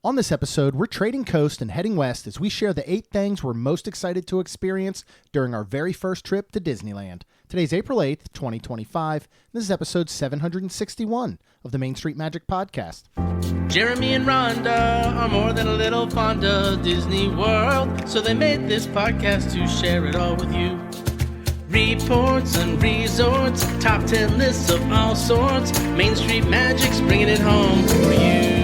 On this episode, we're trading coast and heading west as we share the 8 things we're most excited to experience during our very first trip to Disneyland. Today's April 8th, 2025. This is episode 761 of the Main Street Magic Podcast. Jeremy and Rhonda are more than a little fond of Disney World, so they made this podcast to share it all with you. Reports and resorts, top 10 lists of all sorts. Main Street Magic's bringing it home for you.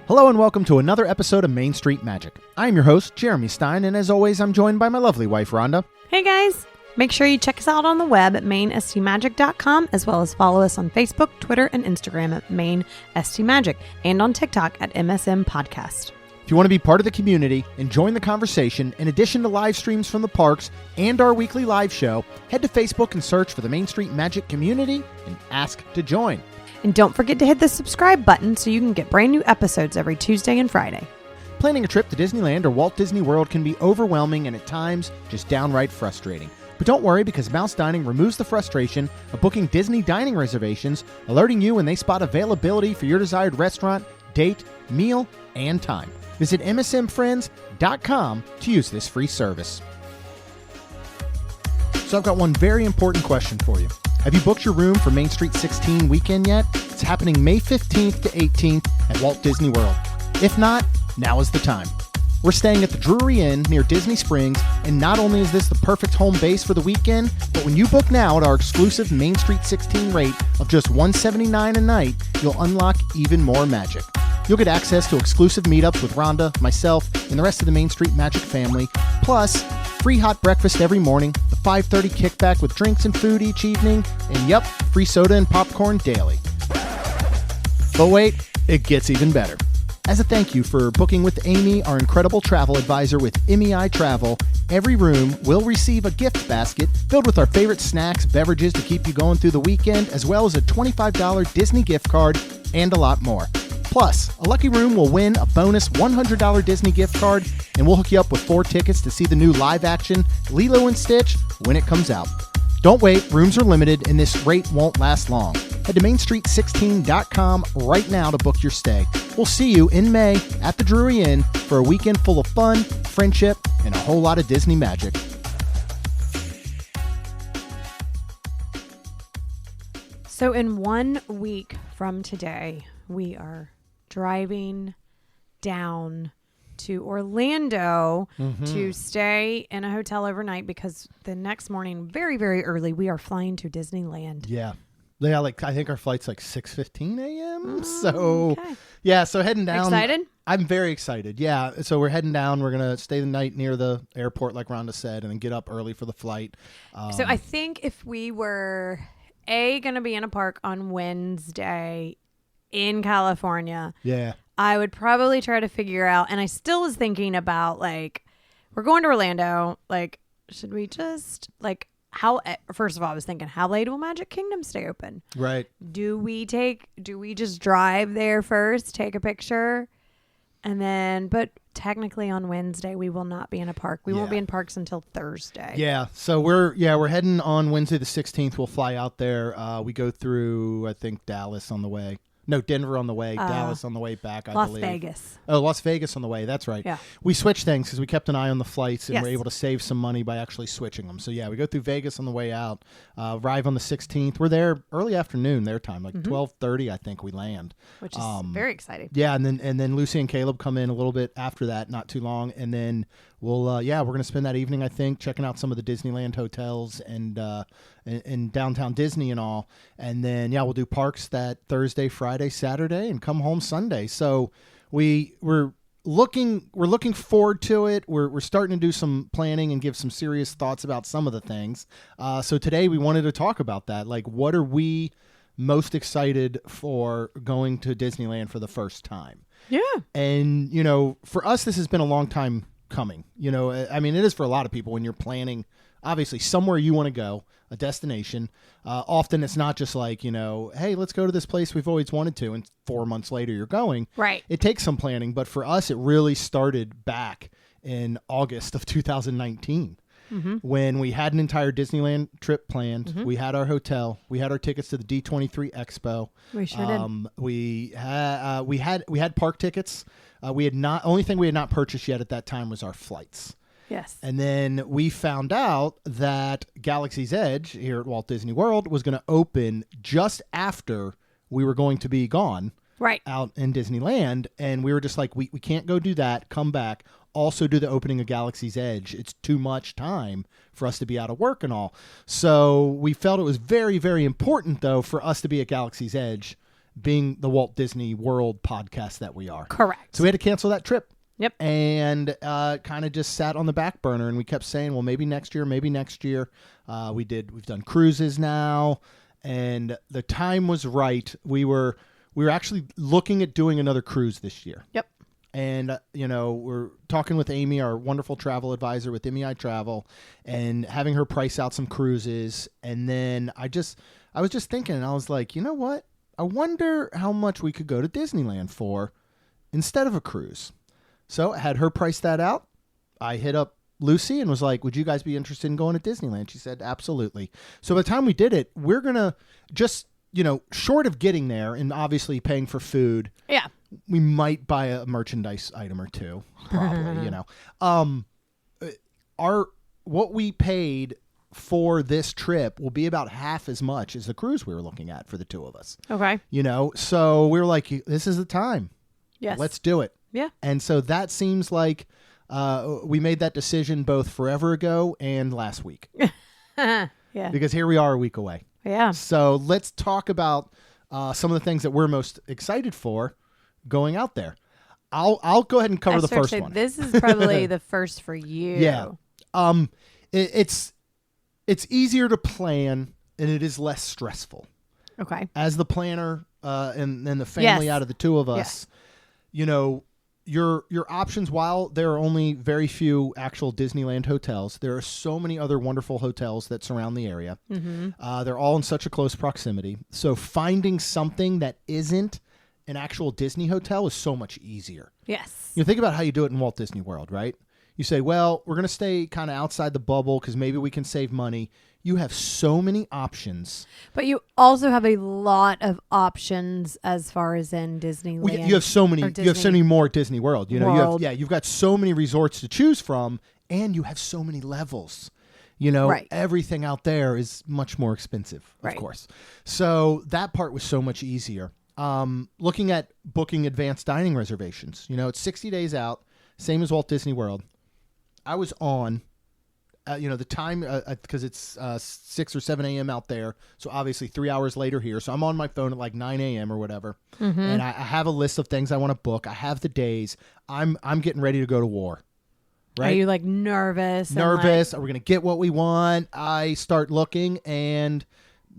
Hello and welcome to another episode of Main Street Magic. I'm your host, Jeremy Stein, and as always, I'm joined by my lovely wife, Rhonda. Hey guys! Make sure you check us out on the web at mainstmagic.com, as well as follow us on Facebook, Twitter, and Instagram at mainstmagic, and on TikTok at MSM Podcast. If you want to be part of the community and join the conversation, in addition to live streams from the parks and our weekly live show, head to Facebook and search for the Main Street Magic community and ask to join. And don't forget to hit the subscribe button so you can get brand new episodes every Tuesday and Friday. Planning a trip to Disneyland or Walt Disney World can be overwhelming and at times just downright frustrating. But don't worry, because Mouse Dining removes the frustration of booking Disney dining reservations, alerting you when they spot availability for your desired restaurant, date, meal, and time. Visit msmfriends.com to use this free service. So I've got one very important question for you. Have you booked your room for Main Street 16 weekend yet? It's happening May 15th to 18th at Walt Disney World. If not, now is the time. We're staying at the Drury Inn near Disney Springs, and not only is this the perfect home base for the weekend, but when you book now at our exclusive Main Street 16 rate of just $179 a night, you'll unlock even more magic. You'll get access to exclusive meetups with Rhonda, myself, and the rest of the Main Street Magic family, plus free hot breakfast every morning, the 5:30 kickback with drinks and food each evening, and yep, free soda and popcorn daily. But wait, it gets even better. As a thank you for booking with Amy, our incredible travel advisor with MEI Travel, every room will receive a gift basket filled with our favorite snacks, beverages to keep you going through the weekend, as well as a $25 Disney gift card and a lot more. Plus, a lucky room will win a bonus $100 Disney gift card, and we'll hook you up with 4 tickets to see the new live-action Lilo & Stitch when it comes out. Don't wait, rooms are limited, and this rate won't last long. Head to mainstreet16.com right now to book your stay. We'll see you in May at the Drury Inn for a weekend full of fun, friendship, and a whole lot of Disney magic. So in 1 week from today, we are driving down to Orlando to stay in a hotel overnight, because the next morning, very, very early, we are flying to Disneyland. Yeah, I think our flight's like 6:15 a.m. So heading down. Excited? I'm very excited. Yeah, so we're heading down. We're going to stay the night near the airport, like Rhonda said, and then get up early for the flight. So I think if we were going to be in a park on Wednesday in California, I would probably try to figure out, and I still was thinking about, like, we're going to Orlando, like, should we just, like, first of all, I was thinking, how late will Magic Kingdom stay open? Right. Do we just drive there first, take a picture, and then, but technically on Wednesday, we will not be in a park. We won't be in parks until Thursday. Yeah. So we're heading on Wednesday the 16th. We'll fly out there. We go through, I think, Dallas on the way. No, Denver on the way, Dallas on the way back, I believe. Las Vegas. Oh, Las Vegas on the way. That's right. Yeah. We switched things because we kept an eye on the flights and Yes. were able to save some money by actually switching them. So, yeah, we go through Vegas on the way out, arrive on the 16th. We're there early afternoon, their time, like 12:30, I think we land. Which is very exciting. Yeah, and then Lucy and Caleb come in a little bit after that, not too long, and then we'll we're gonna spend that evening, I think, checking out some of the Disneyland hotels and in downtown Disney and all, and then we'll do parks that Thursday, Friday, Saturday, and come home Sunday. So we're looking forward to it. We're starting to do some planning and give some serious thoughts about some of the things. So today we wanted to talk about that, like, what are we most excited for going to Disneyland for the first time? Yeah. And for us, this has been a long time coming. I mean, it is for a lot of people when you're planning, obviously, somewhere you want to go, a destination. Often it's not just like, hey, let's go to this place we've always wanted to, and 4 months later you're going. Right. It takes some planning, but for us, it really started back in August of 2019. when we had an entire Disneyland trip planned. We had our hotel. We had our tickets to the D23 Expo. We sure did. We had park tickets. Only thing we had not purchased yet at that time was our flights. Yes. And then we found out that Galaxy's Edge here at Walt Disney World was going to open just after we were going to be gone. Right. Out in Disneyland. And we were just like, we can't go do that. Come back. Also do the opening of Galaxy's Edge. It's too much time for us to be out of work and all. So we felt it was very, very important, though, for us to be at Galaxy's Edge, being the Walt Disney World podcast that we are. Correct. So we had to cancel that trip. Yep. And kind of just sat on the back burner, and we kept saying, well, maybe next year, maybe next year. We've done cruises now, and the time was right. We were actually looking at doing another cruise this year. Yep. And, we're talking with Amy, our wonderful travel advisor with MEI Travel, and having her price out some cruises. And then I was just thinking, and I was like, you know what? I wonder how much we could go to Disneyland for instead of a cruise. So I had her price that out. I hit up Lucy and was like, would you guys be interested in going to Disneyland? She said, absolutely. So by the time we did it, we're going to just, short of getting there and obviously paying for food. Yeah. We might buy a merchandise item or two, probably, what we paid for this trip will be about half as much as the cruise we were looking at for the two of us. Okay. So we were like, this is the time. Yes. Let's do it. Yeah. And so that seems like we made that decision both forever ago and last week. Yeah. Because here we are a week away. Yeah. So let's talk about some of the things that we're most excited for going out there. I'll go ahead and cover the first one. This is probably the first for you. Yeah. It's easier to plan and it is less stressful. Okay. As the planner and the family out of the two of us, your options, while there are only very few actual Disneyland hotels, there are so many other wonderful hotels that surround the area. Mm-hmm. They're all in such a close proximity. So finding something that isn't an actual Disney hotel is so much easier. Yes. Think about how you do it in Walt Disney World, right? You say, well, we're going to stay kind of outside the bubble because maybe we can save money. You have so many options. But you also have a lot of options as far as in Disneyland. You have so many. You have so many more at Disney World. You've got so many resorts to choose from, and you have so many levels. Right. Everything out there is much more expensive, of course. So that part was so much easier. Looking at booking advanced dining reservations, it's 60 days out, same as Walt Disney World. I was on, the time, because it's 6 or 7 a.m. out there. So obviously 3 hours later here. So I'm on my phone at like 9 a.m. or whatever. Mm-hmm. And I have a list of things I want to book. I have the days. I'm getting ready to go to war. Right? Are you like nervous? Are we going to get what we want? I start looking and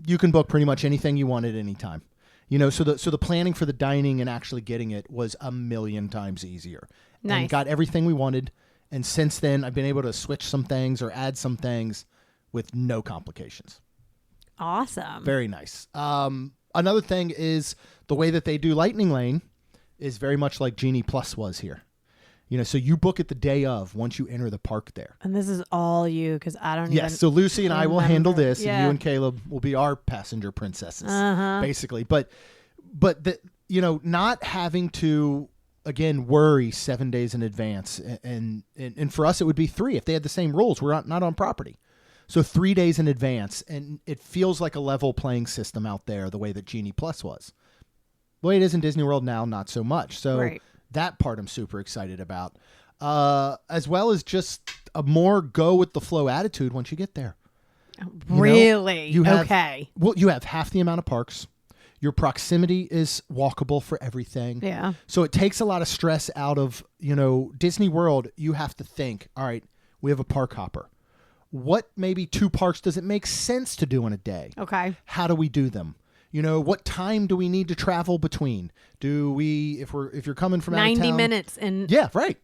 you can book pretty much anything you want at any time. So the planning for the dining and actually getting it was a million times easier. Nice. And got everything we wanted. And since then, I've been able to switch some things or add some things with no complications. Awesome. Very nice. Another thing is the way that they do Lightning Lane is very much like Genie Plus was here. So you book it the day of once you enter the park there. And this is all you because I don't even. Yes, so Lucy and I will handle this, and you and Caleb will be our passenger princesses, basically. But not having to, again, worry 7 days in advance. And for us, it would be 3 if they had the same rules. We're not on property. So 3 days in advance, and it feels like a level playing system out there the way that Genie Plus was. The way it is in Disney World now, not so much. So that part I'm super excited about, as well as just a more go with the flow attitude once you get there. Really? You have, okay. Well, you have half the amount of parks. Your proximity is walkable for everything. Yeah. So it takes a lot of stress out of, Disney World. You have to think, all right, we have a park hopper. What maybe 2 parks does it make sense to do in a day? Okay. How do we do them? What time do we need to travel between? Do we, if you're coming from out of town, 90 minutes in. Yeah, right.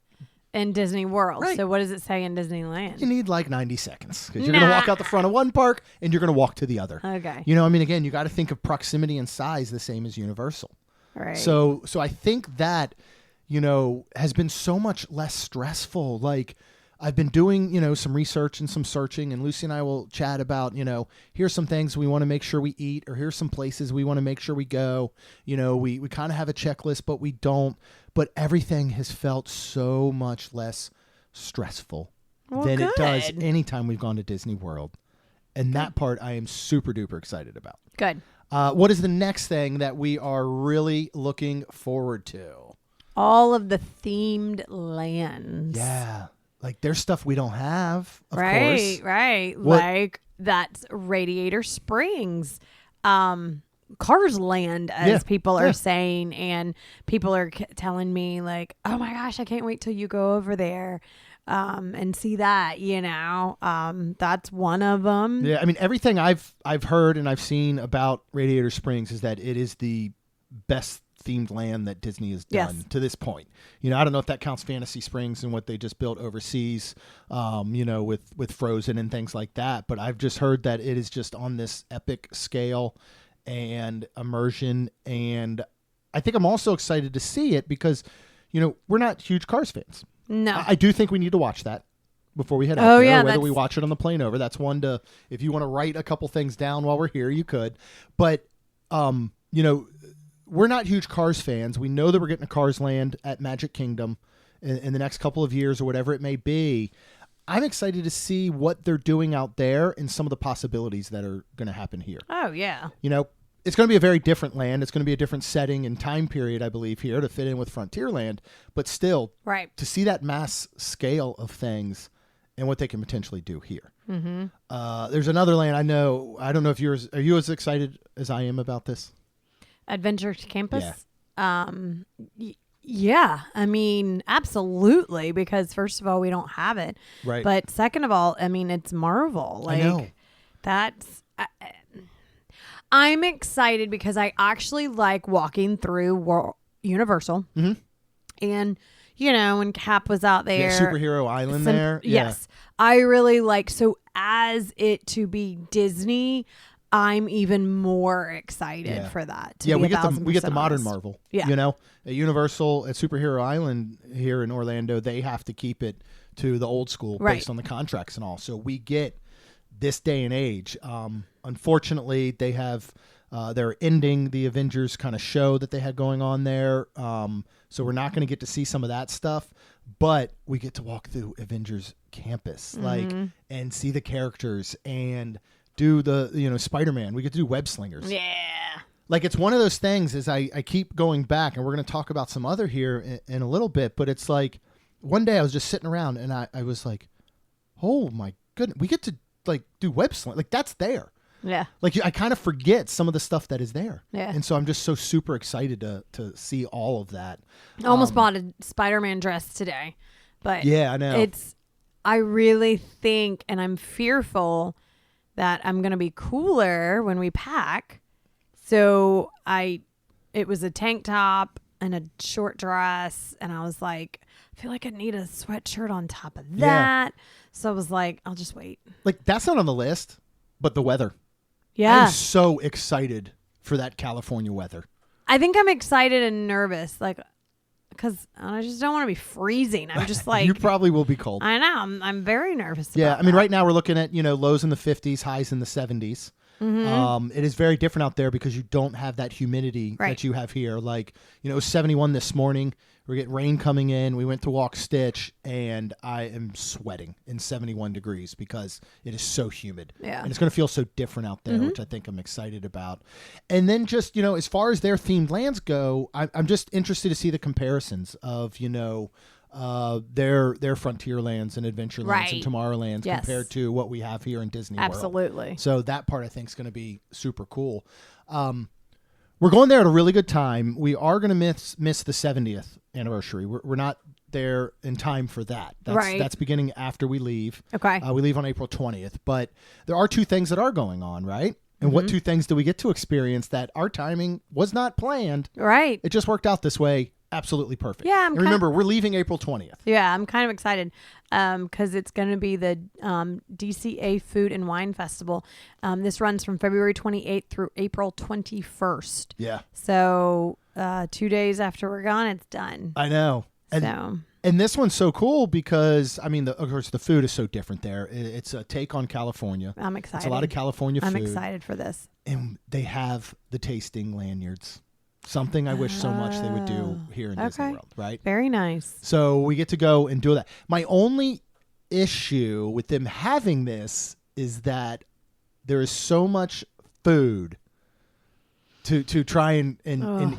In Disney World. Right. So what does it say in Disneyland? You need like 90 seconds because you're going to walk out the front of one park and you're going to walk to the other. Okay. Again, you got to think of proximity and size the same as Universal. Right. So I think that, has been so much less stressful. Like, I've been doing, some research and some searching, and Lucy and I will chat about, here's some things we want to make sure we eat, or here's some places we want to make sure we go. We kind of have a checklist, but we don't. But everything has felt so much less stressful than it does anytime we've gone to Disney World. And that part I am super duper excited about. Good. What is the next thing that we are really looking forward to? All of the themed lands. Yeah. Like, there's stuff we don't have, of course. Right. Like, that's Radiator Springs. Cars Land, as people are saying. And people are telling me, like, oh, my gosh, I can't wait till you go over there and see that, That's one of them. Yeah, I mean, everything I've heard and I've seen about Radiator Springs is that it is the best themed land that Disney has done to this point. I don't know if that counts Fantasy Springs and what they just built overseas, with Frozen and things like that. But I've just heard that it is just on this epic scale and immersion. And I think I'm also excited to see it because, we're not huge Cars fans. No. I do think we need to watch that before we head out there. Yeah, whether we watch it on the plane over. That's one to, if you want to write a couple things down while we're here, you could. But, we're not huge Cars fans. We know that we're getting a Cars Land at Magic Kingdom in the next couple of years or whatever it may be. I'm excited to see what they're doing out there and some of the possibilities that are going to happen here. Oh, yeah. It's going to be a very different land. It's going to be a different setting and time period, I believe, here to fit in with Frontierland. But still, to see that mass scale of things and what they can potentially do here. Mm-hmm. There's another land I know. I don't know if are you as excited as I am about this? Adventure Campus? Yeah. I mean, absolutely. Because first of all, we don't have it. Right. But second of all, I mean, it's Marvel. I know. That's... I'm excited because I actually like walking through Universal. Mm-hmm. And, when Cap was out there. Superhero Island there. Yes. I really like... So as it to be Disney... I'm even more excited for that. We get the modern Marvel. Yeah. At Universal, at Superhero Island here in Orlando, they have to keep it to the old school based on the contracts and all. So we get this day and age. Unfortunately, they have they're ending the Avengers kind of show that they had going on there. So we're not going to get to see some of that stuff, but we get to walk through Avengers Campus, and see the characters and do the, Spider-Man. We get to do web slingers. Yeah. Like, it's one of those things is I keep going back, and we're going to talk about some other here in a little bit, but it's like one day I was just sitting around and I was like, oh my goodness, we get to like do web sling. Like, that's there. Yeah. Like, I kind of forget some of the stuff that is there. Yeah. And so I'm just so super excited to see all of that. I almost bought a Spider-Man dress today, but yeah, I know. I really think, and I'm fearful that I'm going to be cooler when we pack. So it was a tank top and a short dress. And I was like, I feel like I need a sweatshirt on top of that. Yeah. So I was like, I'll just wait. Like, that's not on the list, but the weather. Yeah. I'm so excited for that California weather. I think I'm excited and nervous. Like, because I just don't want to be freezing. I'm just like... You probably will be cold. I know. I'm very nervous about Yeah, I mean, right now we're looking at, lows in the 50s, highs in the 70s. Mm-hmm. It is very different out there because you don't have that humidity that you have here. Like, it was 71 this morning. We're getting rain coming in. We went to walk Stitch, and I am sweating in 71 degrees because it is so humid. Yeah. And it's going to feel so different out there, which I think I'm excited about. And then just, as far as their themed lands go, I'm just interested to see the comparisons of, their Frontierlands and Adventurelands and Tomorrowlands compared to what we have here in Disney World. Absolutely. So that part I think is going to be super cool. We're going there at a really good time. We are going to miss the 70th anniversary. We're not there in time for that. That's beginning after we leave. Okay. We leave on April 20th. But there are two things that are going on, right? And what two things do we get to experience that our timing was not planned? Right. It just worked out this way. Absolutely perfect. Yeah. And remember, we're leaving April 20th. Yeah, I'm kind of excited because it's going to be the DCA Food and Wine Festival. This runs from February 28th through April 21st. Yeah. So 2 days after we're gone, it's done. I know. And And this one's so cool because, I mean, of course, the food is so different there. It's a take on California. I'm excited. It's a lot of California food. I'm excited for this. And they have the tasting lanyards. Something I wish so much they would do here in Disney World, right? Very nice. So we get to go and do that. My only issue with them having this is that there is so much food to try and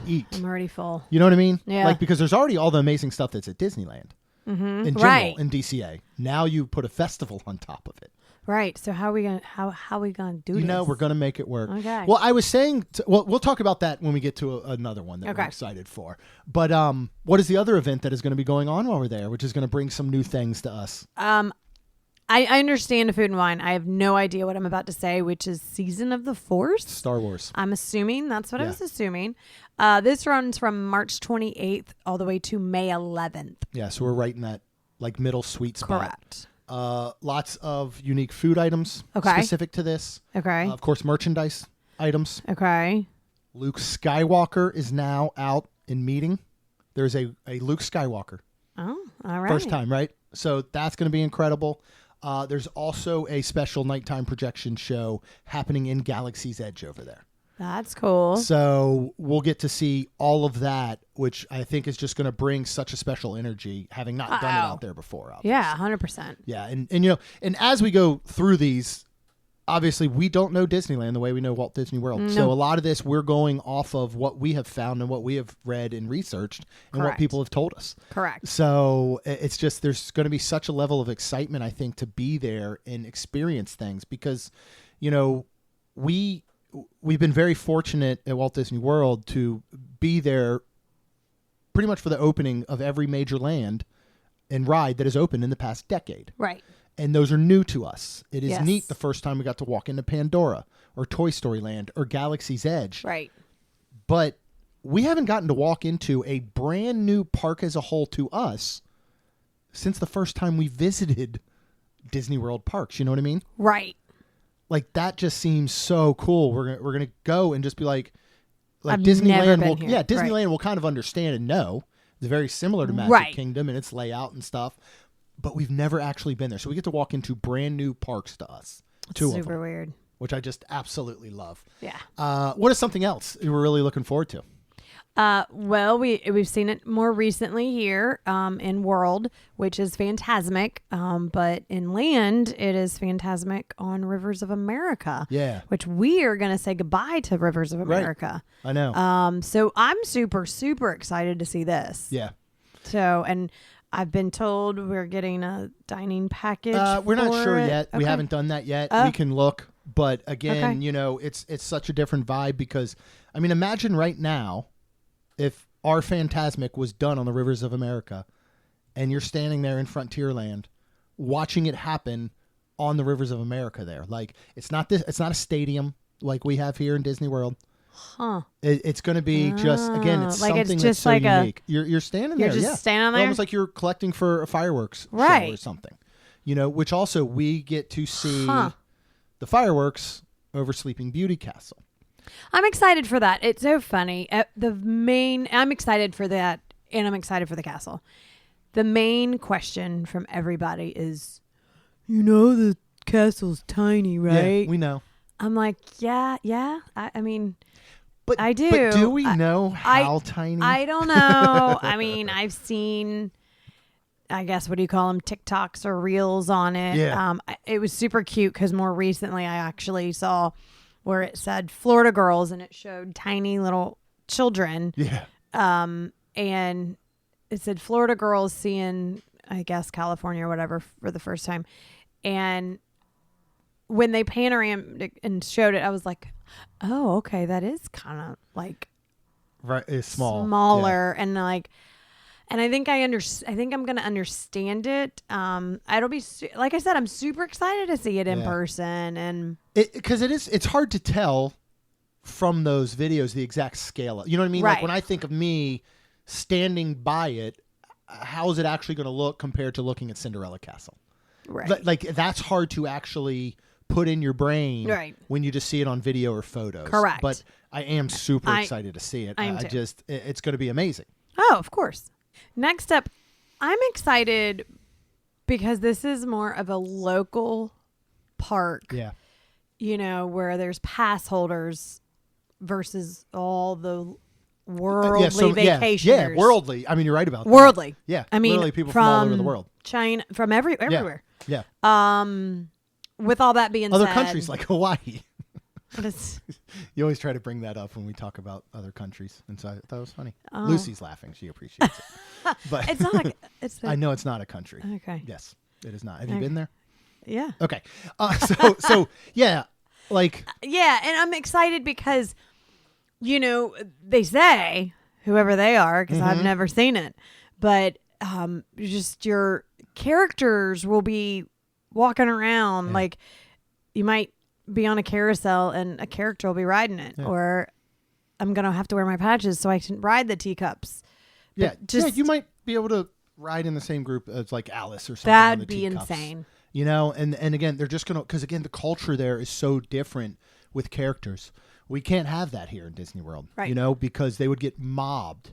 eat. I'm already full. You know what I mean? Yeah. Like, because there's already all the amazing stuff that's at Disneyland in general, in DCA. Now you put a festival on top of it. Right. So how are we gonna do this? We're gonna make it work. Okay. Well, I was saying, we'll talk about that when we get to another one that we're excited for. But what is the other event that is going to be going on while we're there, which is going to bring some new things to us? I understand the food and wine. I have no idea what I'm about to say, which is Season of the Force. Star Wars. I'm assuming. That's what I was assuming. This runs from March 28th all the way to May 11th. Yeah, so we're right in that middle sweet spot. Correct. Lots of unique food items specific to this. Okay. Of course, merchandise items. Okay. Luke Skywalker is now out in meeting. There's a Luke Skywalker. Oh, all right. First time, right? So that's going to be incredible. There's also a special nighttime projection show happening in Galaxy's Edge over there. That's cool. So we'll get to see all of that, which I think is just going to bring such a special energy, having not done it out there before. Obviously. Yeah, 100%. Yeah, and as we go through these, obviously we don't know Disneyland the way we know Walt Disney World. No. So a lot of this we're going off of what we have found and what we have read and researched and what people have told us. Correct. So it's just there's going to be such a level of excitement, I think, to be there and experience things because, we've been very fortunate at Walt Disney World to be there pretty much for the opening of every major land and ride that has opened in the past decade. Right. And those are new to us. It is neat the first time we got to walk into Pandora or Toy Story Land or Galaxy's Edge. Right. But we haven't gotten to walk into a brand new park as a whole to us since the first time we visited Disney World parks. You know what I mean? Right. Like that just seems so cool. We're gonna go and just be like I've Disneyland. Never been here. Disneyland will kind of understand and know. It's very similar to Magic Kingdom and its layout and stuff, but we've never actually been there. So we get to walk into brand new parks to us. Two of them, super weird. which I just absolutely love. Yeah. What is something else you were really looking forward to? Well, we've seen it more recently here in World, which is Fantasmic, but in Land, it is Fantasmic on Rivers of America. Yeah. Which we are going to say goodbye to Rivers of America. Right. I know. So I'm super, super excited to see this. Yeah. So, and I've been told we're getting a dining package. We're not sure it. yet. Okay. We haven't done that yet. We can look, but again, it's such a different vibe because, I mean, imagine right now if our Fantasmic was done on the Rivers of America and you're standing there in Frontierland watching it happen on the Rivers of America there. Like it's not a stadium like we have here in Disney World. Huh. It's going to be just, again, it's like something it's that's just so like unique. You're standing there. You're just standing there? Almost like you're collecting for a fireworks show or something. Which also we get to see the fireworks over Sleeping Beauty Castle. I'm excited for that. It's so funny. I'm excited for that, and I'm excited for the castle. The main question from everybody is, the castle's tiny, right? Yeah, we know. I'm like, yeah. I mean, but I do. But do we know how tiny? I don't know. I mean, I've seen, I guess, what do you call them? TikToks or Reels on it. Yeah. It was super cute because more recently I actually saw where it said Florida girls and it showed tiny little children. Yeah. And it said Florida girls seeing, I guess, California or whatever for the first time. And when they panoramic and showed it, I was like, oh, okay, that is kind of like right. It's smaller. Yeah. And like, and I think I think I'm going to understand it. It'll be, like I said, I'm super excited to see it in person. And because it's hard to tell from those videos the exact scale. You know what I mean? Right. Like when I think of me standing by it, how is it actually going to look compared to looking at Cinderella Castle? Right. Like that's hard to actually put in your brain when you just see it on video or photos. Correct. But I am super excited to see it. I am too. It's going to be amazing. Oh, of course. Next up, I'm excited because this is more of a local park. Yeah. You know, where there's pass holders versus all the worldly vacationers. Yeah, worldly. I mean, you're right about that. Worldly. Yeah. I mean, literally people from all over the world. China, from everywhere. Yeah. With all that being other said, countries like Hawaii. It's, you always try to bring that up when we talk about other countries, and so I thought it was funny. Lucy's laughing; she appreciates it. But it's not. I know it's not a country. Okay. Yes, it is not. Have you been there? Yeah. Okay. So yeah, like yeah, and I'm excited because, you know, they say whoever they are because I've never seen it, but just your characters will be walking around like you might be on a carousel and a character will be riding it, or I'm gonna have to wear my patches so I can ride the teacups. But you might be able to ride in the same group as like Alice or something. That'd be insane. You know, and again, they're just gonna because again the culture there is so different with characters. We can't have that here in Disney World, right? You know, because they would get mobbed.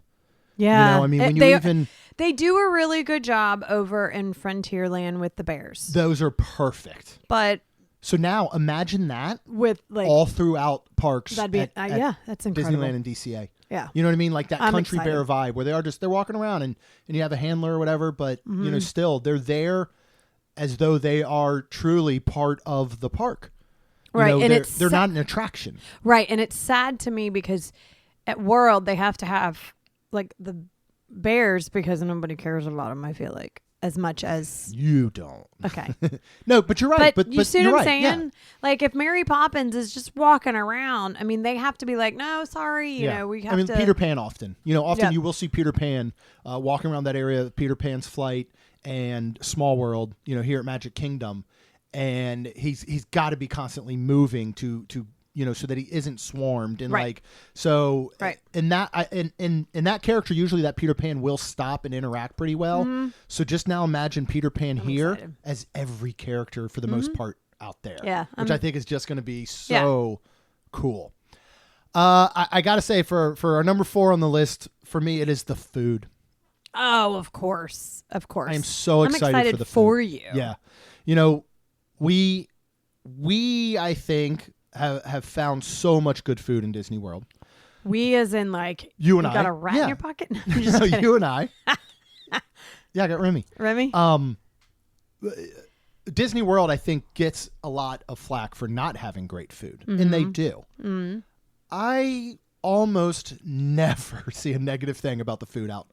Yeah, you know, I mean, when they do a really good job over in Frontierland with the bears. Those are perfect. But so now imagine that with like all throughout parks. That'd be that's incredible. Disneyland and DCA. Yeah, you know what I mean, like that I'm country excited. bear vibe where they're walking around and you have a handler or whatever, but you know, still they're there as though they are truly part of the park. You right, know, and they're not an attraction. Right, and it's sad to me because at World they have to have like the bears because nobody cares about them. I feel like as much as you don't. Okay, no, but you're right. But you see what I'm saying? Yeah. Like if Mary Poppins is just walking around, I mean, they have to be like, no, sorry, you know, we have to. I mean, Peter Pan often. You know, often you will see Peter Pan walking around that area. Peter Pan's Flight and Small World. You know, here at Magic Kingdom, and he's got to be constantly moving to you know, so that he isn't swarmed and like so. Right. And that in that character, usually that Peter Pan will stop and interact pretty well. So just now imagine Peter Pan here excited. as every character for the most part out there. Yeah, which I think is just going to be so cool. I got to say for our number 4 on the list, for me, it is the food. Oh, of course. I am so excited for the food. For you. Yeah. You know, we I think have found so much good food in Disney World. We as in like you and I got a rat in your pocket? No, I'm just kidding. You and I. Yeah, I got Remy. Disney World, I think, gets a lot of flack for not having great food, and they do. I almost never see a negative thing about the food out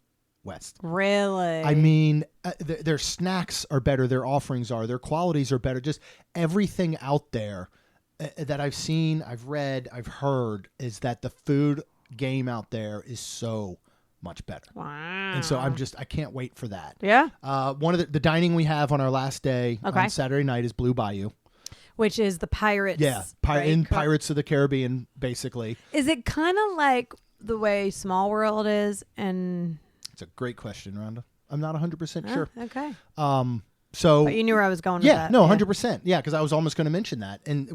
west. Really? I mean, their snacks are better, their offerings are, their qualities are better. Just everything out there that I've seen, I've read, I've heard is that the food game out there is so much better. Wow. And so I can't wait for that. Yeah. One of the dining we have on our last day on Saturday night is Blue Bayou. Which is the Pirates. Yeah. Pirates of the Caribbean, basically. Is it kind of like the way Small World is? And it's a great question, Rhonda. I'm not 100% sure. Okay. So, but you knew where I was going with yeah, that. No, 100%. Yeah, because I was almost going to mention that. And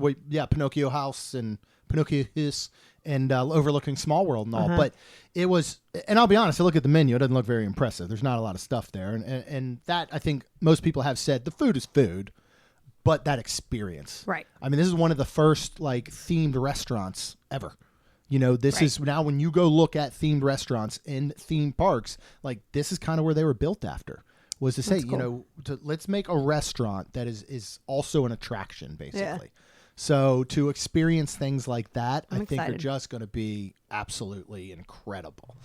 Pinocchio House and Pinocchio House and overlooking Small World and all. But it was, and I'll be honest, I look at the menu, it doesn't look very impressive. There's not a lot of stuff there. And that, I think most people have said, the food is food, but that experience. Right. I mean, this is one of the first, like, themed restaurants ever. You know, this is now when you go look at themed restaurants in theme parks, like, this is kind of where they were built after. Was to say, cool. You know, let's make a restaurant that is also an attraction, basically. Yeah. So to experience things like that, I think are just going to be absolutely incredible.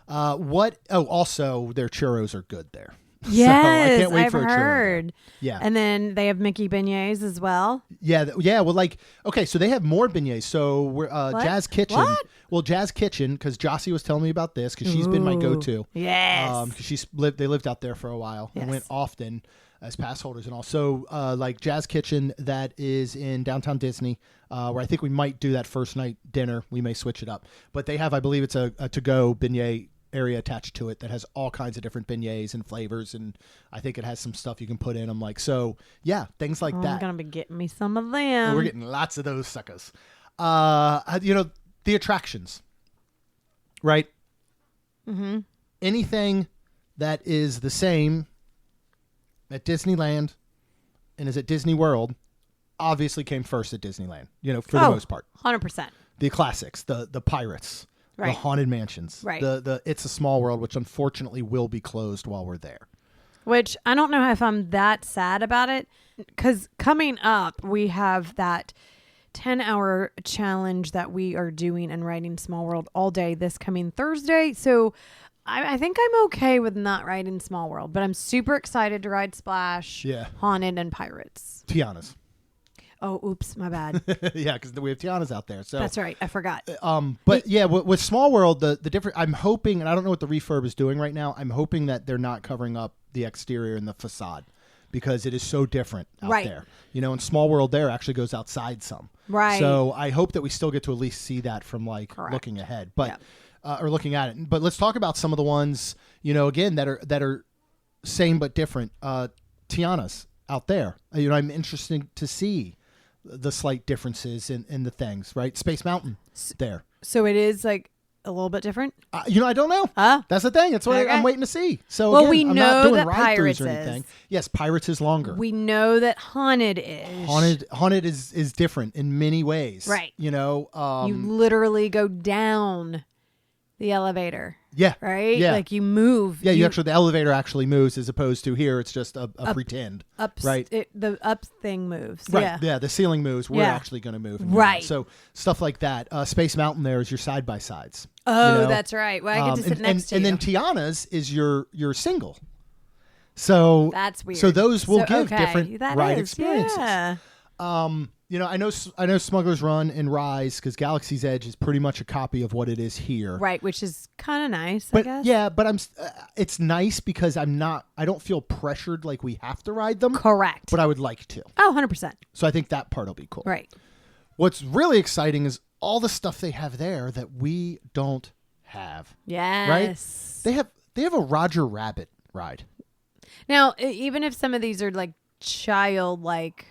Also, their churros are good there. Yes, so I can't wait I've for a churro heard. there. Yeah. And then they have Mickey beignets as well. Yeah. Well, like, okay, so they have more beignets. So we're Jazz Kitchen. What? Well, Jazz Kitchen, because Jossie was telling me about this, because she's been my go-to. Yes. Because they lived out there for a while and went often as pass holders and all. So, like Jazz Kitchen, that is in downtown Disney, where I think we might do that first night dinner. We may switch it up, but they have, I believe, it's a to-go beignet area attached to it that has all kinds of different beignets and flavors, and I think it has some stuff you can put in them. Like, so yeah, things like that. I'm gonna be getting me some of them. We're getting lots of those suckers. You know, the attractions, right? Mm-hmm. Anything that is the same at Disneyland and is at Disney World obviously came first at Disneyland, for the most part. 100%. The classics, the Pirates, right. the Haunted Mansions, right. the It's a Small World, which unfortunately will be closed while we're there. Which I don't know if I'm that sad about it, because coming up, we have that 10-hour challenge that we are doing and riding Small World all day this coming Thursday. So I think I'm okay with not riding Small World, but I'm super excited to ride Splash, Haunted, and Pirates. Tiana's. Oh, oops, my bad. Yeah, because we have Tiana's out there. So that's right. I forgot. But yeah, with Small World, the different. I'm hoping, and I don't know what the refurb is doing right now. I'm hoping that they're not covering up the exterior and the facade because it is so different out there. In Small World, there actually goes outside some. Right. So I hope that we still get to at least see that from looking ahead, but or looking at it. But let's talk about some of the ones again that are same but different. Tiana's out there. I'm interested to see the slight differences in the things, right? Space Mountain there. So it is like a little bit different? I don't know. That's the thing. That's what I'm waiting to see. So again, we I'm know not doing that ride-throughs or Pirates anything. is. Yes, Pirates is longer. We know that Haunted is. Haunted is different in many ways. Right. You literally go down the elevator. Yeah. Right? Yeah. Like you move. Yeah, the elevator actually moves as opposed to here it's just a pretend. Right. The up thing moves. Right. Yeah, the ceiling moves. We're actually going to move. Right. So stuff like that. Space Mountain there is your side-by-sides. Oh, that's right. Well, I get to sit next to you. And then Tiana's is your single. So that's weird. So those will give different ride experiences. Yeah. I know Smuggler's Run and Rise because Galaxy's Edge is pretty much a copy of what it is here. Right, which is kind of nice, I guess. Yeah, but it's nice because I don't feel pressured like we have to ride them. Correct. But I would like to. Oh, 100%. So I think that part will be cool. Right. What's really exciting is all the stuff they have there that we don't have. Yes. Right? They have a Roger Rabbit ride. Now, even if some of these are like childlike,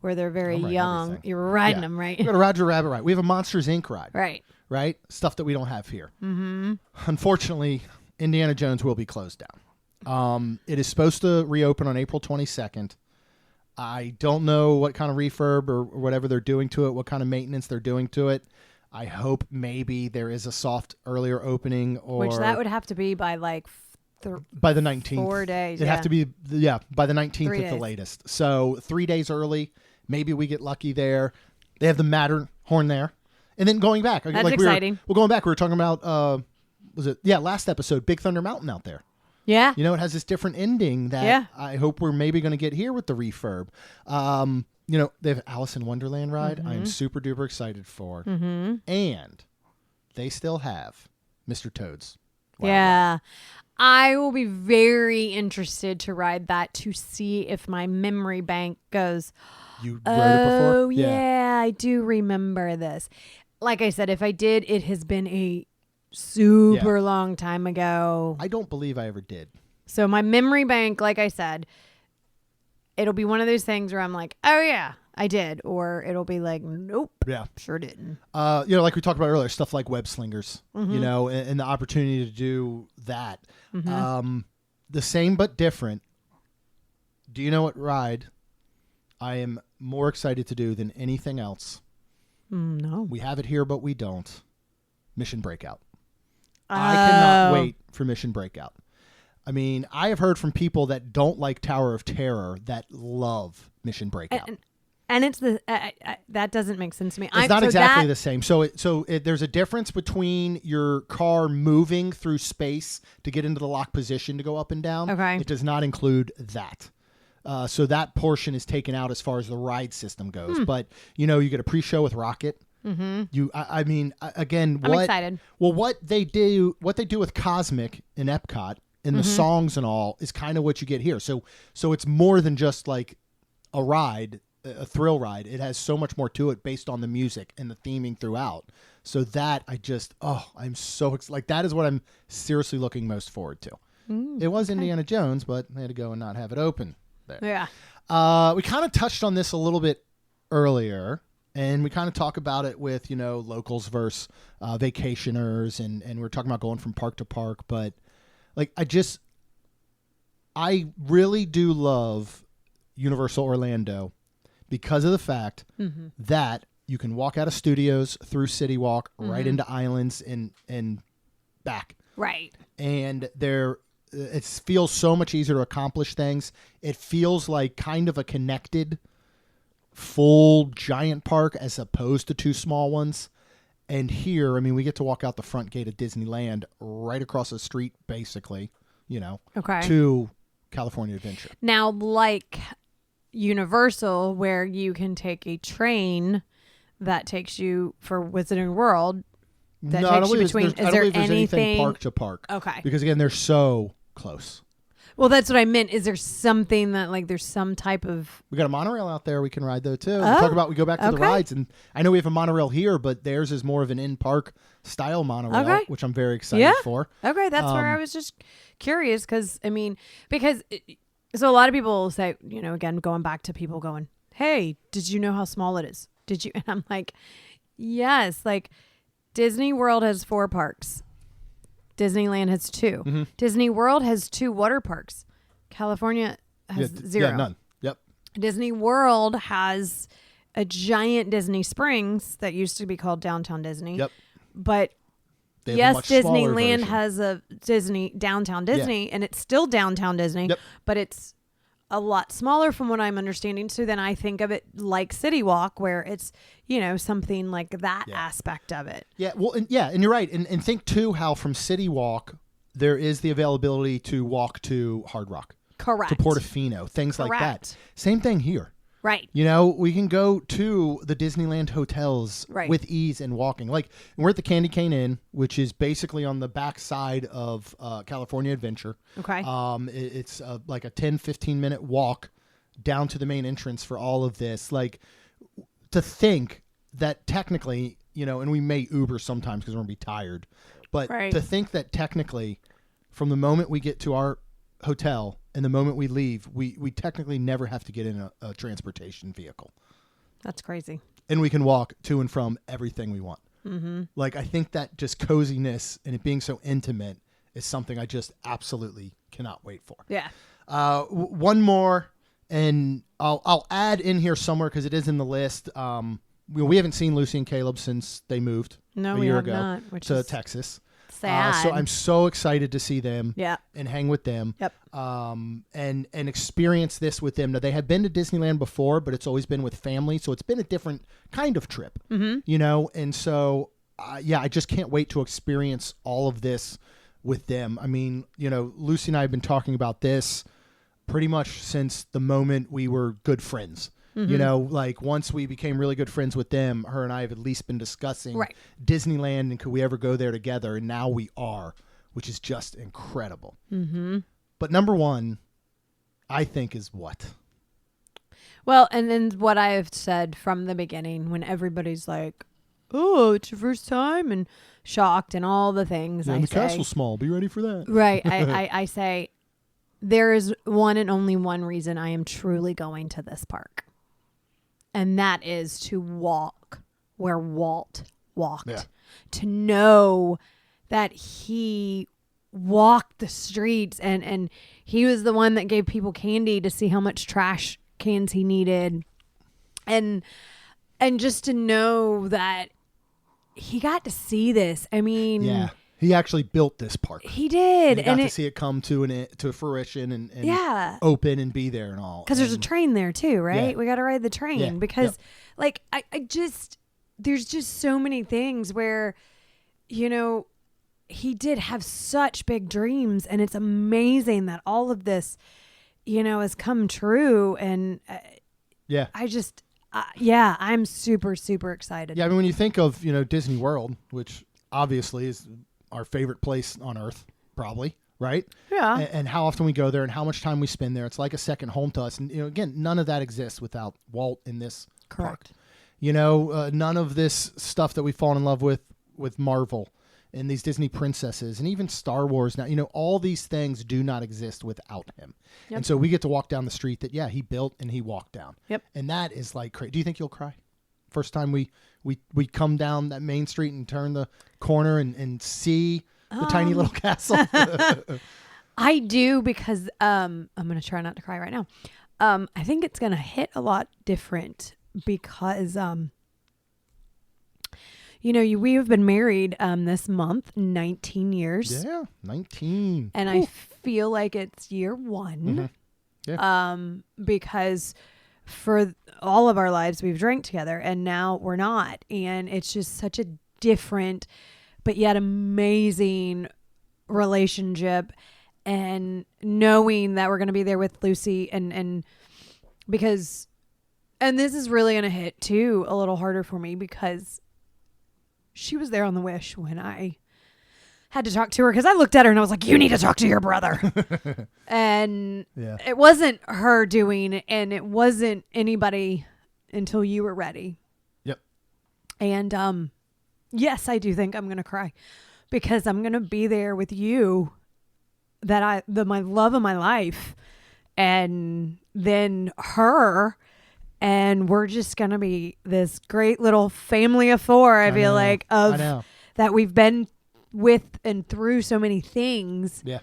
where they're very young, everything. You're riding them, right? We got a Roger Rabbit ride. We have a Monsters Inc. ride. Right. Right? Stuff that we don't have here. Mm-hmm. Unfortunately, Indiana Jones will be closed down. It is supposed to reopen on April 22nd. I don't know what kind of refurb or whatever they're doing to it, what kind of maintenance they're doing to it. I hope maybe there is a soft earlier opening, which that would have to be by like by the 19th. 4 days. It'd have to be by the 19th at the days. latest. So 3 days early. Maybe we get lucky there. They have the Matterhorn there. And then going back. That's exciting. Going back. We were talking about, last episode, Big Thunder Mountain out there. Yeah. It has this different ending that I hope we're maybe going to get here with the refurb. They have Alice in Wonderland ride. Mm-hmm. I am super duper excited for. Mm-hmm. And they still have Mr. Toad's. Ride. I will be very interested to ride that to see if my memory bank goes, you rode it before? Oh, yeah, I do remember this. Like I said, if I did, it has been a super long time ago. I don't believe I ever did. So my memory bank, like I said, it'll be one of those things where I'm like, oh, yeah, I did. Or it'll be like, nope, sure didn't. Like we talked about earlier, stuff like web slingers, mm-hmm. And the opportunity to do that. Mm-hmm. The same but different. Do you know what ride I am more excited to do than anything else? No. We have it here, but we don't. Mission Breakout. I cannot wait for Mission Breakout. I mean, I have heard from people that don't like Tower of Terror that love Mission Breakout. And it's that doesn't make sense to me. It's not exactly the same. So there's a difference between your car moving through space to get into the lock position to go up and down. Okay. It does not include that. So that portion is taken out as far as the ride system goes. But, you get a pre-show with Rocket. Mm-hmm. I'm excited. Well, what they do with Cosmic in Epcot and the songs and all is kind of what you get here. So it's more than just like a ride. A thrill ride. It has so much more to it based on the music and the theming throughout. So that I'm so excited. Like that is what I'm seriously looking most forward to. It was Indiana Jones, but they had to go and not have it open there. Yeah. We kind of touched on this a little bit earlier, and we kind of talk about it with, locals versus vacationers, and we're talking about going from park to park. But like, I really do love Universal Orlando because of the fact that you can walk out of Studios through City Walk right into Islands and back. Right. And it feels so much easier to accomplish things. It feels like kind of a connected full giant park as opposed to two small ones. And here, I mean, we get to walk out the front gate of Disneyland right across the street, basically, to California Adventure. Now, like Universal, where you can take a train that takes you for Wizarding World, that takes you between. Is there anything park to park? Okay. Because again, they're so close. Well, that's what I meant. Is there something that there's some type of... We got a monorail out there we can ride though too. We go back to the rides, and I know we have a monorail here, but theirs is more of an in-park style monorail, which I'm very excited for. Okay, that's where I was just curious because so a lot of people will say, again, going back to people going, hey, did you know how small it is? Did you? And I'm like, yes, Disney World has 4 parks. Disneyland has 2. Mm-hmm. Disney World has 2 water parks. California has 0. Yeah, none. Yep. Disney World has a giant Disney Springs that used to be called Downtown Disney. Yep. But yes, Disneyland has a Downtown Disney, and it's still Downtown Disney, but it's a lot smaller from what I'm understanding. So then I think of it like City Walk, where it's, something like that aspect of it. Yeah. Well, and you're right. And think too how from City Walk, there is the availability to walk to Hard Rock. Correct. To Portofino, things like that. Same thing here. Right. We can go to the Disneyland hotels with ease and walking. We're at the Candy Cane Inn, which is basically on the back side of California Adventure. Okay. It's like a 10, 15-minute walk down to the main entrance for all of this. To think that technically, and we may Uber sometimes because we're going to be tired, but to think that technically from the moment we get to our hotel and the moment we leave, we technically never have to get in a transportation vehicle. That's crazy. And we can walk to and from everything we want. Mm-hmm. I think that just coziness and it being so intimate is something I just absolutely cannot wait for. Yeah. One more, and I'll add in here somewhere because it is in the list. We haven't seen Lucy and Caleb since they moved a year ago to Texas. Sad. So I'm so excited to see them and hang with them and experience this with them. Now, they have been to Disneyland before, but it's always been with family, so it's been a different kind of trip, and so, I just can't wait to experience all of this with them. I mean, Lucy and I have been talking about this pretty much since the moment we were good friends. Once we became really good friends with them, her and I have at least been discussing Disneyland and could we ever go there together? And now we are, which is just incredible. Mm-hmm. But number one, I think, is what? Well, and then what I have said from the beginning when everybody's like, oh, it's your first time and shocked and all the things. Yeah, the castle's small. Be ready for that. Right. I say there is one and only one reason I am truly going to this park. And that is to walk where Walt walked. Yeah. To know that he walked the streets and he was the one that gave people candy to see how much trash cans he needed. And just to know that he got to see this. I mean... Yeah. He actually built this park. He did. And got to see it come to fruition and open and be there and all. Because there's a train there too, right? Yeah. We got to ride the train because there's just so many things where, he did have such big dreams and it's amazing that all of this, has come true. And I'm super, super excited. Yeah. I mean, when you think of, Disney World, which obviously is our favorite place on earth, probably, right? Yeah. And how often we go there and how much time we spend there. It's like a second home to us. And, again, none of that exists without Walt in this park. None of this stuff that we've fallen in love with Marvel and these Disney princesses and even Star Wars now, all these things do not exist without him. Yep. And so we get to walk down the street that, he built and he walked down. Yep. And that is like crazy. Do you think you'll cry? First time we come down that main street and turn the corner and see the tiny little castle. I do, because I'm going to try not to cry right now. I think it's going to hit a lot different because, we have been married this month, 19 years. Yeah, 19. And I feel like it's year one. Mm-hmm. Yeah. Because for all of our lives we've drank together, and now we're not. And it's just such a different but yet amazing relationship. And knowing that we're going to be there with Lucy and because, and this is really going to hit too a little harder for me because she was there on the Wish when I had to talk to her, because I looked at her and I was like, you need to talk to your brother. And it wasn't her doing, and it wasn't anybody until you were ready. Yep. And yes, I do think I'm going to cry because I'm going to be there with you, my love of my life, and then her, and we're just gonna be this great little family of four. I feel like that we've been with and through so many things. Yeah.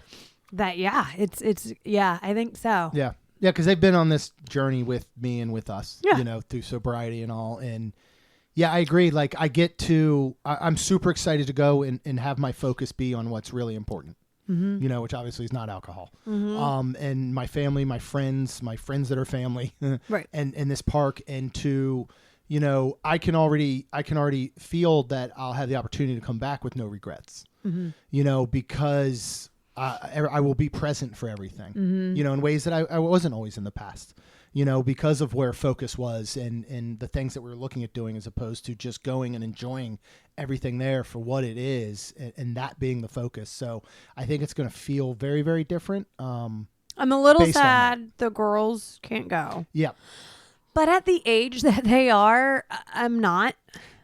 That it's I think so. Yeah, because they've been on this journey with me and with us. Yeah. Through sobriety and all, and yeah, I agree. Like I'm super excited to go and have my focus be on what's really important. Mm-hmm. Which obviously is not alcohol. Mm-hmm. And my family, my friends that are family, right. And this park, and to, I can already feel that I'll have the opportunity to come back with no regrets. Mm-hmm. Because I will be present for everything. Mm-hmm. In ways that I wasn't always in the past. Because of where focus was and the things that we were looking at doing, as opposed to just going and enjoying everything there for what it is, and that being the focus. So I think it's going to feel very, very different. I'm a little sad the girls can't go. Yeah. But at the age that they are, I'm not.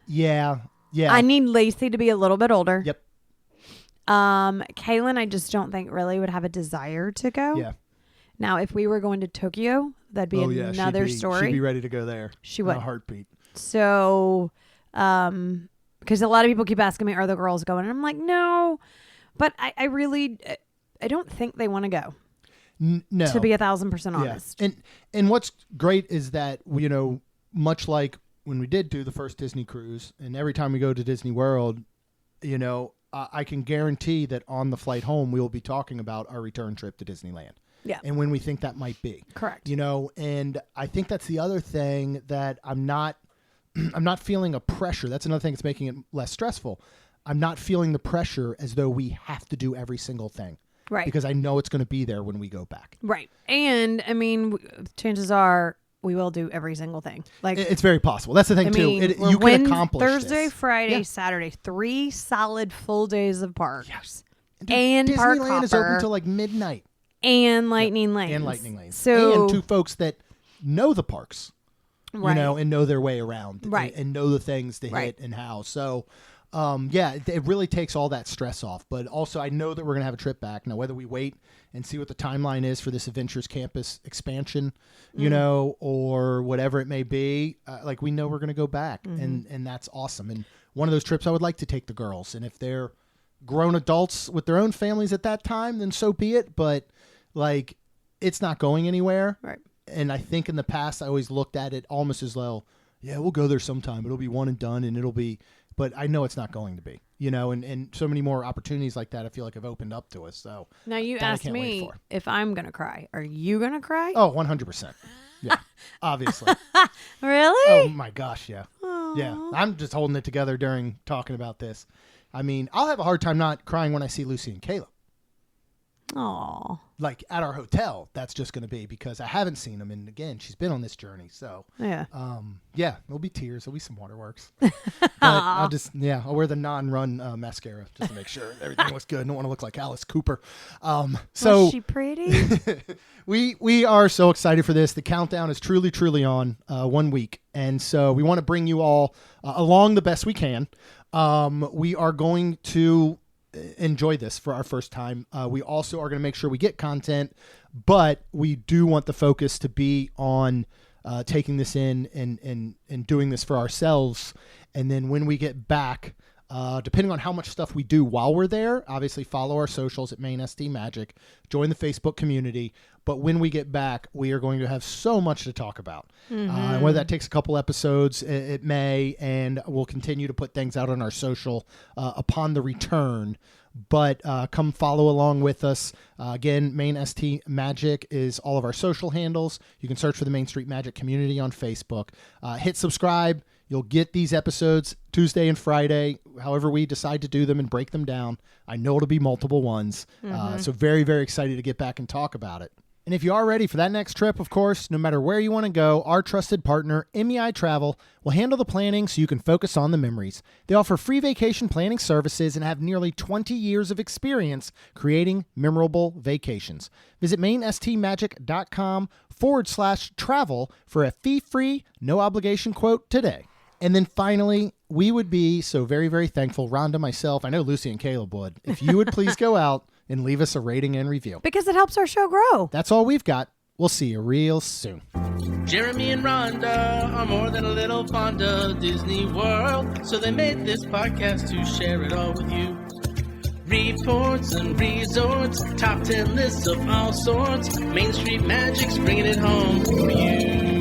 Yeah. Yeah. I need Lacey to be a little bit older. Yep. Kaylin, I just don't think really would have a desire to go. Yeah. Now, if we were going to Tokyo, that'd be another story. She'd be ready to go there. She would. In a heartbeat. So, because a lot of people keep asking me, are the girls going? And I'm like, no. But I really, I don't think they want to go. No. To be 1,000% honest. Yeah. And what's great is that, much like when we did do the first Disney cruise, and every time we go to Disney World, I can guarantee that on the flight home, we will be talking about our return trip to Disneyland. Yeah. And when we think that might be. Correct. And I think that's the other thing that I'm not feeling a pressure. That's another thing that's making it less stressful. I'm not feeling the pressure as though we have to do every single thing. Right. Because I know it's going to be there when we go back. Right. And I mean, chances are we will do every single thing. Like, it's very possible. That's the thing too. You can accomplish Thursday, this. Friday, Saturday, 3 solid full days of parks. Yes. And Park Disneyland Hopper. is open till like midnight. And Lightning Lanes. And Lightning Lanes. So, and two folks that know the parks, right. And know their way around. Right. And know the things to hit and how. So, it really takes all that stress off. But also, I know that we're going to have a trip back. Now, whether we wait and see what the timeline is for this Adventures Campus expansion, or whatever it may be, we know we're going to go back. Mm-hmm. And that's awesome. And one of those trips I would like to take the girls. And if they're grown adults with their own families at that time, then so be it. But it's not going anywhere. Right. And I think in the past, I always looked at it almost as though, we'll go there sometime. It'll be one and done, and but I know it's not going to be, and so many more opportunities like that I feel like have opened up to us. So now you asked me if I'm going to cry. Are you going to cry? Oh, 100%. Yeah, obviously. Really? Oh my gosh. Yeah. Aww. Yeah. I'm just holding it together during talking about this. I mean, I'll have a hard time not crying when I see Lucy and Caleb. Aww. At our hotel, that's just going to be because I haven't seen them. And again, she's been on this journey. So, there'll be tears. There'll be some waterworks. But I'll wear the non-run mascara just to make sure everything looks good. I don't want to look like Alice Cooper. Was she pretty? we are so excited for this. The countdown is truly, truly on 1 week. And so we want to bring you all along the best we can. We are going to enjoy this for our first time. We also are going to make sure we get content, but we do want the focus to be on taking this in and doing this for ourselves. And then when we get back, depending on how much stuff we do while we're there. Obviously, follow our socials at Maine ST Magic. Join the Facebook community. But when we get back, we are going to have so much to talk about. Whether that takes a couple episodes, it may, and we'll continue to put things out on our social upon the return. But come follow along with us. Again, Maine ST Magic is all of our social handles. You can search for the Main Street Magic community on Facebook. Hit subscribe. You'll get these episodes Tuesday and Friday, however we decide to do them and break them down. I know it'll be multiple ones. So very, very excited to get back and talk about it. And if you are ready for that next trip, of course, no matter where you want to go, our trusted partner, MEI Travel, will handle the planning so you can focus on the memories. They offer free vacation planning services and have nearly 20 years of experience creating memorable vacations. Visit mainstmagic.com/travel for a fee-free, no-obligation quote today. And then finally, we would be so very, very thankful, Rhonda, myself, I know Lucy and Caleb would, if you would please go out and leave us a rating and review. Because it helps our show grow. That's all we've got. We'll see you real soon. Jeremy and Rhonda are more than a little fond of Disney World, so they made this podcast to share it all with you. Reports and resorts, top 10 lists of all sorts. Main Street Magic's bringing it home for you.